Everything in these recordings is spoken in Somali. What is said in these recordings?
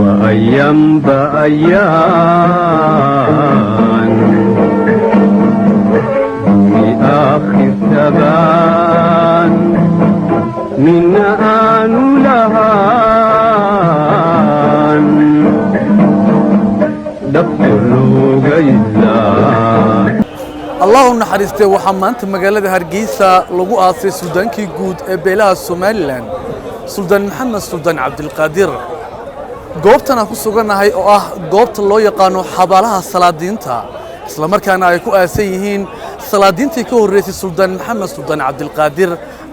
وأيام بأيام في آخر ثبان من آن لهان دخل غيزان الله نحرسته وحمانت مقالة هرقيسة لغو آسي سلطانكي قود بيلاها سوماليلان سلطان محمد سلطان عبد القادر goobtan aan ku sugannahay oo ah goobta loo yaqaano xabaalaha salaadiinta isla markaana ay ku aasan yihiin salaadiintii ka horeysay Suldaan Maxamed Suldaan Cabdilqaadir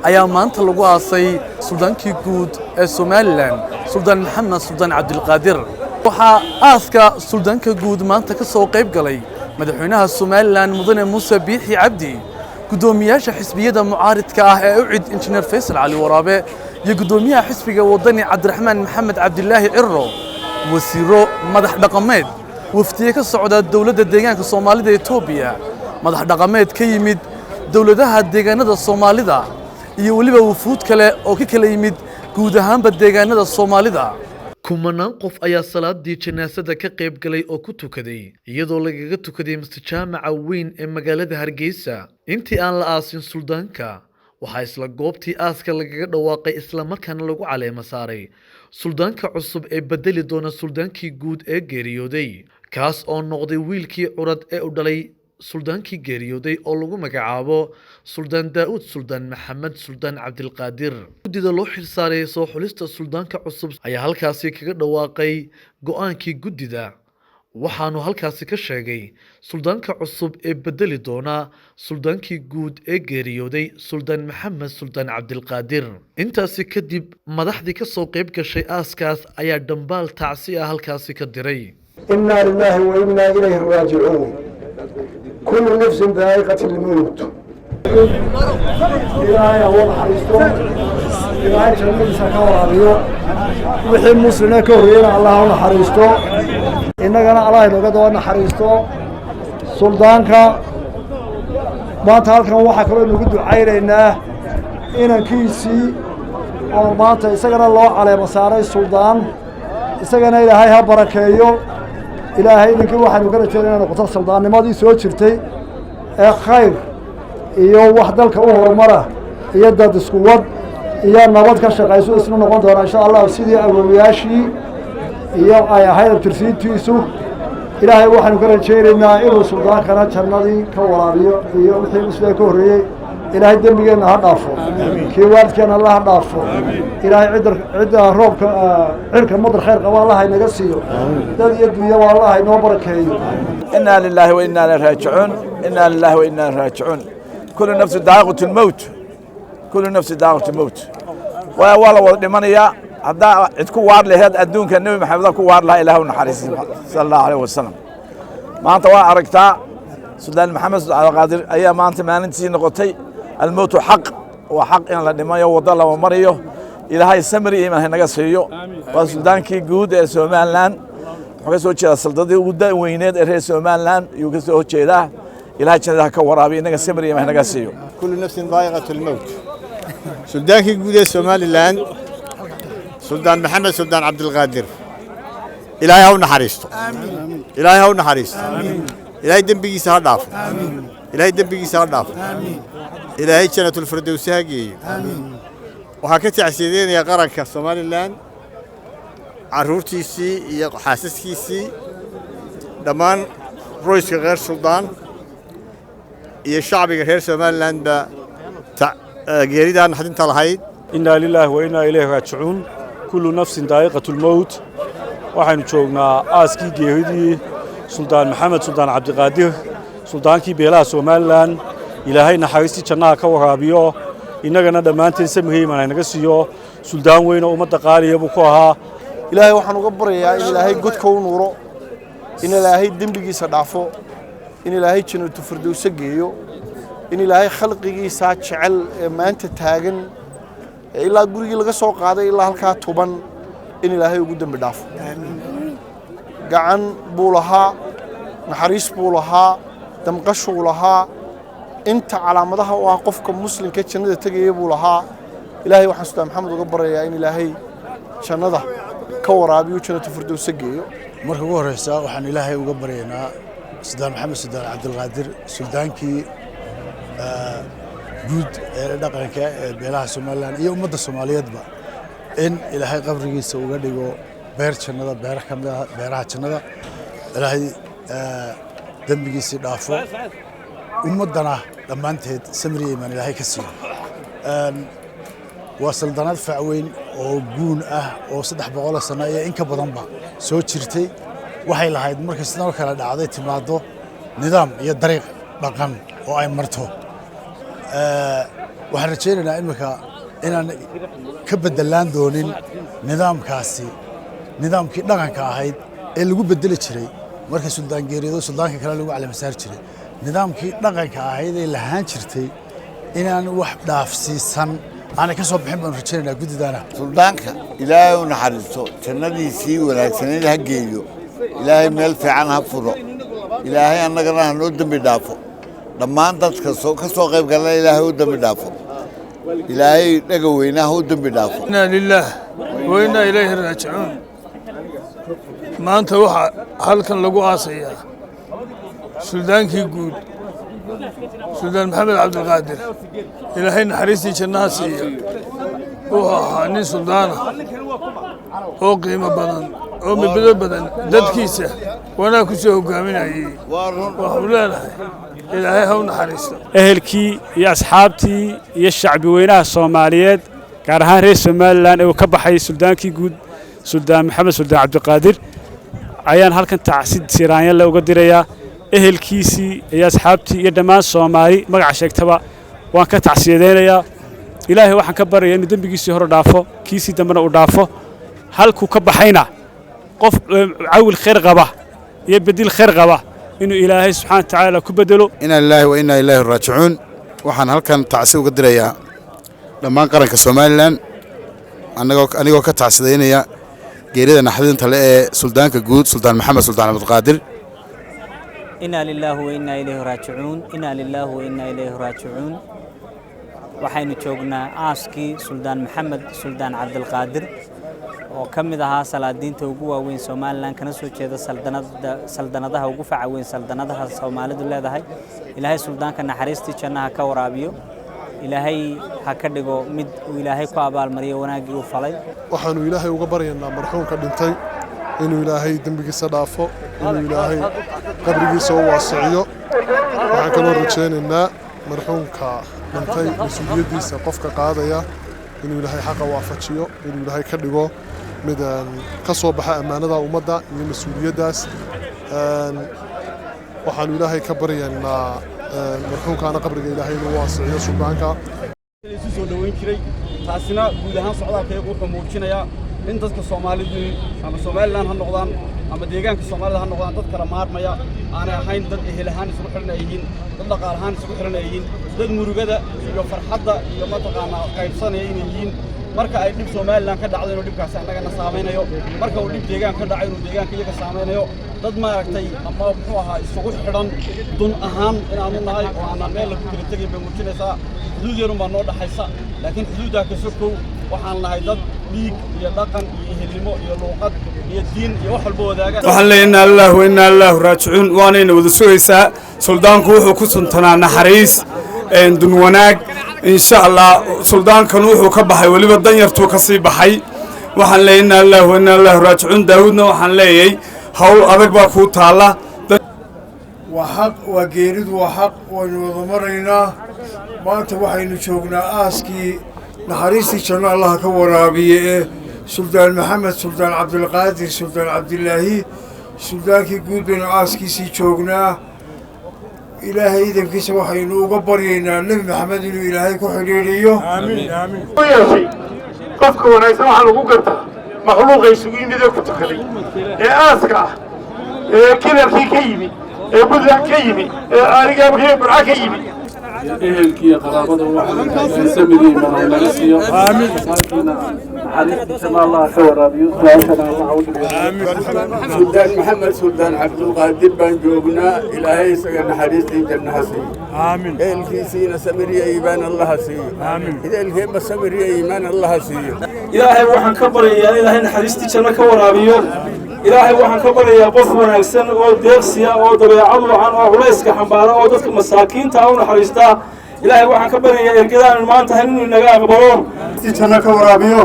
ayaa maanta lagu aasay Suldaankii guud ee Soomaaliland Suldaan Maxamed Suldaan Cabdilqaadir waxa aaska Suldaanka guud maanta ka soo qayb galay madaxweynaha Soomaaliland Mudane Muuse Biixi Cabdi gudoomiyaasha xisbiyada mucaaridka ah ee u cid injineer Faysal Cali Waraabe iyo gudoomiyaha xisbiga wadani Cabdiraxmaan Maxamed Cabdilaahi Cirro wasiiro madax dhaqameed wafdiye ka socda dawladda deegaanka Soomaalida Itoobiya madax dhaqameed ka yimid dawladaha deegaanada Soomaalida iyo waliba wufuud kale oo ka kala yimid guud ahaanba deegaanada Soomaalida kumanaan qof ayaa salaadii janaasada ka qayb galay oo ku tukaday iyadoo lagaga tukaday masjidka weyn ee magaalada Hargeysa intii aan la aasin suldaanka waxaa isla goobtii aaska lagaga dhawaaqay isla markaana lagu caleema saaray suldaanka cusub ee bedeli doona suldaankii guud ee geeriyooday kaas oo noqday wiilkii curad ee u dhalay suldaankii geeriyooday oo lagu magacaabo Suldaan Daawud Suldaan Maxamed Suldaan Cabdilqaadir gudida loo xilsaaray soo xulista suldaanka cusub ayaa halkaasi kaga dhawaaqay go'aankii gudida waxaanu halkaasi ka sheegay suldaanka cusub ee bedeli doona suldaankii guud ee geeriyooday Suldaan Maxamed Suldaan Cabdilqaadir intaasi kadib madaxdii ka soo qayb gashay aaskaas ayaa dhambaal tacsi ah halkaasi ka diray inna lillahi wa inna ilayhi raaji'uun كل نفس ذائقة الموت إلهي أول حريستو إلهي جنب سكاور عليو وحي مسلنا كورينا الله حريستو إننا الله نقدر حريستو سلطانك ما تالك وحا كلو نقدر عيرنا إنا كيسي أو ما تيسقنا الله على مسار السلطان إسقنا إلهي هبركيو إلهي إنك واحد وقرأ جلنا نقطة السلطان ماضي سوى شرتي خير إياه واحد لك أوه مرة يدا دسكوات إياه نبض كشقة يسوع اسمه نقطة إن شاء الله سيدي أولياشي إياه أي هاي الترسيد تيسو إلهي واحد وقرأ جلنا إله السلطان كانت شرنادي كورابيو إياه وحي مسلم كوري إلهي دم بيجينا هدافو كيوارد كان الله هدافو إلهي عد روب عرك مدر خير والله ينقصيه ده يدوي والله ينبرك هي إنا لله وإنا إليه راجعون إنا لله وإنا إليه راجعون كل نفس ذائقة الموت كل نفس ذائقة الموت والله لمنيا هذا تكون وار له هذا الدون كان النبي محمد كون وار لا إله إلا حريص صلى الله عليه وسلم ما أنت واركتا سلطان محمد على قادر أيام ما أنت ما ننسي نقطي الموت حق وحق إن لما يوضل ومريه إلى هاي السمري إيمان هنا قصيو وسلطان كي جود سومالان وكسو تشا سلطان ودا ويناد إرهي سومالان يوكسو تشا إلى هاي تشا كورابي إنك السمري إيمان هنا قصيو كل نفس ضائقة الموت سلطان كي جود سومالان سلطان محمد سلطان عبد القادر إلهي هون حريصته إلهي هون حريصته إلهي دم بيجي سهر داف إلهي دم بيجي سهر داف إلهي جنة الفردوس هاجي وهكذا عسيدين يا قرنك سوماليلاند عرورتيسي يا حاسسكيسي دمان رويس غير سلطان يا شعب غير سوماليلاند جريدة حدين طلعيد إنا لله وإنا إليه راجعون كل نفس ذائقة الموت وحين شوقنا آسكي جريدي سلطان محمد سلطان عبد القادر سلطان كي بيلا سوماليلاند إلهي نحرستي جناها كورابيو إننا دمانتين سمهي من نقصيو سلطان وين أمد قاري يبوكوها إلهي وحن قبر يا إلهي قد كون ورو إن إلهي دنبقي صدعفو إن إلهي جنو تفردو سجيو إن إلهي خلقي ساعة شعل ما أنت تاجن إلا قولي لقى سوق هذا إلا هالكا توبان إن إلهي قدام بدافو قعن بولها نحريس بولها دمقش بولها أنت على مدها وقفك مسلم كتشنده تجي بولها إلهي وحسن محمد وقبر يا إن إلهي شنده ka waraabiyo jannatu firdowsa geeyo marka ugu horeysa waxaan ilaahay uga baryaynaa Suldaan Maxamed Suldaan Cabdilqaadir suldaankii guud ee dhaqanka ee beelaha Soomaaliland iyo ummadda Soomaaliyeedba in ilaahay qabrigiisa uga dhigo beer jannada beer kamid ah beeraha jannada ilaahay dambigiisa dhaafo ummadana dhammaanteed samri iimaan ilaahay ka siiyo waa saldanad facweyn oo guun ah oo 300 sano iyo in ka badanba soo jirtay waxay lahayd markii sidoo kale dhacday timaado nidaam iyo dariiq dhaqan oo ay marto waxaan rajaynaynaa imika inaan ka bedelaan doonin nidaamkaasi nidaamkii dhaqanka ahayd ee lagu bedeli jiray markii suldaan geeriyo suldaanka kale lagu calaamasaar jiray nidaamkii dhaqanka ahayd ee lahaan jirtay inaan wax dhaafsiisan أنا كسب بحب أن رجعنا جديد أنا. سلطانك إلهي ونحرسه تنادي سي ولكن هجيله إلهي ملف عنها فرق إلهي أنا قرنا نودم بدافع لما أنت كسو غيب قال إلهي ودم بدافع إلهي نجوينا ودم بدافع. إنا لله وإنا إليه راجعون. ما أنت وح هل كان لقوا عصية سلطانك يقول سلطان محمد عبد القادر إلهي نحرسي جناسي وهاني سلطانة أو قيمة بدن أو مبدأ بدن دد كيسة وأنا كسيه قامنا وحولانا إلهي هون نحرسه أهلكي يا أصحابتي يا الشعب وينها الصوماليات كارهان رئيس سوماليلاند oo ka baxay sultaankii guud Suldaan Maxamed Suldaan Cabdilqaadir ayaan halkan tacsiid siraanya la uga dirayaa ehelkiisii iyo asxaabtii iyo dhammaan Soomaali magac sheegtaba waan ka tacsiideynaya ilaahay waxaan ka baryayaa in dambigiisii hore dhaafo kiisii dambana uu dhaafo halku ka baxayna qof caawil khayr qaba iyo bedel khayr qaba inuu ilaahay subxaanahu wa ta'aala ku bedelo inna lillahi wa inna ilayhi raaji'uun waxaan halkan tacsiid uga dirayaa dhammaan qaranka Soomaaliland anigoo ka tacsiideynaya geerida naxdinta leh ee suldaanka guud Suldaan Maxamed Suldaan Cabdilqaadir إنا لله وإنا إليه راجعون إنا لله وإنا إليه راجعون وحين جوجنا آسكي سلطان محمد سلطان عبد القادر وكمدها سلادين توجوا وين سومالان كنا سوتشيدا سلطنتها وقفع وين سلطنتها سومالد الله ده إلهي سلطان كنا حريستي كنا كورابيو إلهي هكذا مد وإلهي كابال مريا وناجي وفلي وحنو إلهي وقبرينا مرحوم كدنتي إنه إلهي دمبي صدافه إنه إلهي قبري سوى واسعيه وحكنا رجعنا إننا مرحوم كدنتي مسؤولية دي سقفك قاضية إنه إلهي حق وافتشيه إنه إلهي كدقه مدن كسب بحق أمانة ومدة إنه مسؤولية داس وحنو إلهي كبرينا مرحوم كان قبري إلهي واسعيه سبحانك taasina guud ahaan socdaalkaygu wuxuu muujinayaa in dadka Soomaalidu ama Soomaaliland ha noqdaan ama deegaanka Soomaalida ha noqdaan dad kala maarmaya aanay ahayn dad ehel ahaan isku xiranayeen dad dhaqaale ahaan isku xiranayeen dad murugada iyo farxadda iyo mataqaana qaybsanayeen marka ay dib Soomaaliland ka dhacdo inuu dhibkaas annagana saameynayo marka uu dhib deegaan ka dhaco inuu deegaanka iyaga saameynayo dad maaragtay ama wuxuu ahaa isugu xiran dun ahaan inaanu nahay oo aan meel lagu kala tagay bay muujinaysaa xuduud yar uma noo dhaxaysa laakiin xuduudda ka sokow waxaan nahay dad dhiig iyo dhaqan iyo ehelnimo iyo luqad iyo diin iyo wax walba wadaaga waxaan leenahay Allah wa inna ilaahi raaji'uun waanayna wada sugaysaa suldaanku wuxuu ku suntanaa naxariis dun wanaag إن شاء الله سلطان كان وحو كبحي وليبا دنيرتو كسي بحي وحن لينا الله وإنا الله راجعون داودنا وحن ليي هول أدك باكو تعالى وحق وقيرد وحق ونوضمرينا ما تبحي نشوقنا آسكي نحريستي شنا الله كورابي سلطان محمد سلطان عبد القادر سلطان عبد الله سلطان كي قود بين آسكي سي شوقنا إلهي إذا كيس وحين وقبرينا النبي محمد إنه إلهي كحريريه آمين آمين يا شيء قفك وانا يسمح له قرطة مخلوق يسوقين إذا كنت خلي يا أسكع كذا في كيمي بدلا كيمي أرجع بخير برا كيمي ehelkiiyo qaraabada waxaan samigii mana naga siiyo aamin naxariistiisana allah ka waraabiyo su'aashana allah u dhigo سلطان محمد سلطان عبد القادر بن جوبنا إلهي سجن حديثي جنة سي آمين الكيسين سمري إيمان الله سي آمين إذا الهم سمري إيمان الله سي إلهي وحن كبر يا إلهي نحرستي جنة كورابيو إلهي وحن كبر يا قف ونكسن أو ديرسيا أو دبيع الله عن أو ليس كحنبارة أو دتك مساكين تعاون حرستا إلهي وحن كبر يا إرجال المان تهنون النجاة قبرون جنة كورابيو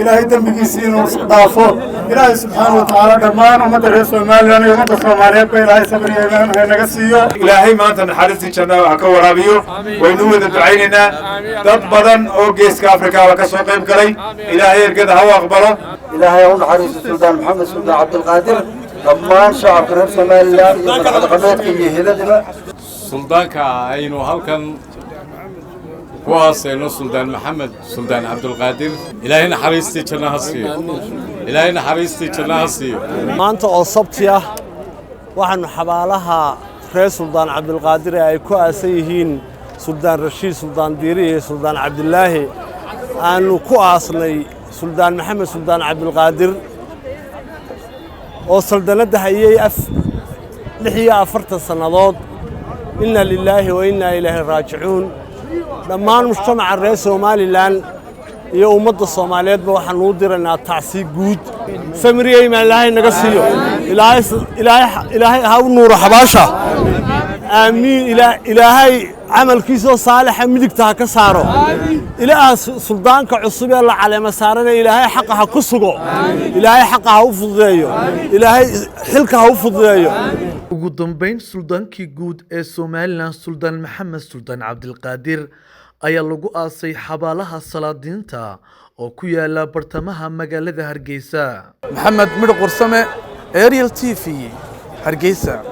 إلهي دمبيسين وصدافو إلهي سبحانه وتعالى دمان ومدرسة سوماليان ومدرسة سوماليان إلهي سبري إيمان هنقسيو إلهي ما أنت نحرستي جنة وكورابيو وينود دعيننا dad badan oo geeska Afrika ka soo qayb galay Ilaahay ergada ha aqbalo إلهي يعون حريص السلطان محمد سلطان عبد القادر دمان شعب reer Soomaaliland iyo madaxda iyo heladaba suldaanka aynu halkan kuwaasayno suldaan maxamed suldaan cabdulqaadir ilaahay naxariistii janno ha siiyo ilaahay naxariistii janno ha siiyo maanta oo sabti ah waxaanu xabaalaha reer suldaan cabdulqaadir ay ku aasan yihiin suldaan rashiid suldaan diiri iyo suldaan cabdilaahi aanu ku aasnay suldaan maxamed suldaan cabdulqaadir oo saldanadda hayay 46 sannadood inna lilaahi wa inna ilayhi raajicuun dhammaan mujtamaca reer Soomaaliland iyo ummadda Soomaaliyeedba waxaan u diraynaa tacsiib guud samiriyay ma ilaahay naga siiyo ilaahay ha u nuuro xabaasha aamiin ilaahay camalkiisa saalixa midigta ka saaro ilaahay suldaanka cusub ee la caleema saarana ilaahay xaq ha ku sugo ilaahay xaq ha u fududeeyo ilaahay xilka ha u fududeeyo ugu dambeyn suldaankii guud ee Soomaaliland Suldaan Maxamed Suldaan Cabdilqaadir ayaa lagu aasay xabaalaha salaadiinta oo ku yaala bartamaha magaalada Hargeysa. Maxamed Midh Qursame, Ariel TV, Hargeysa.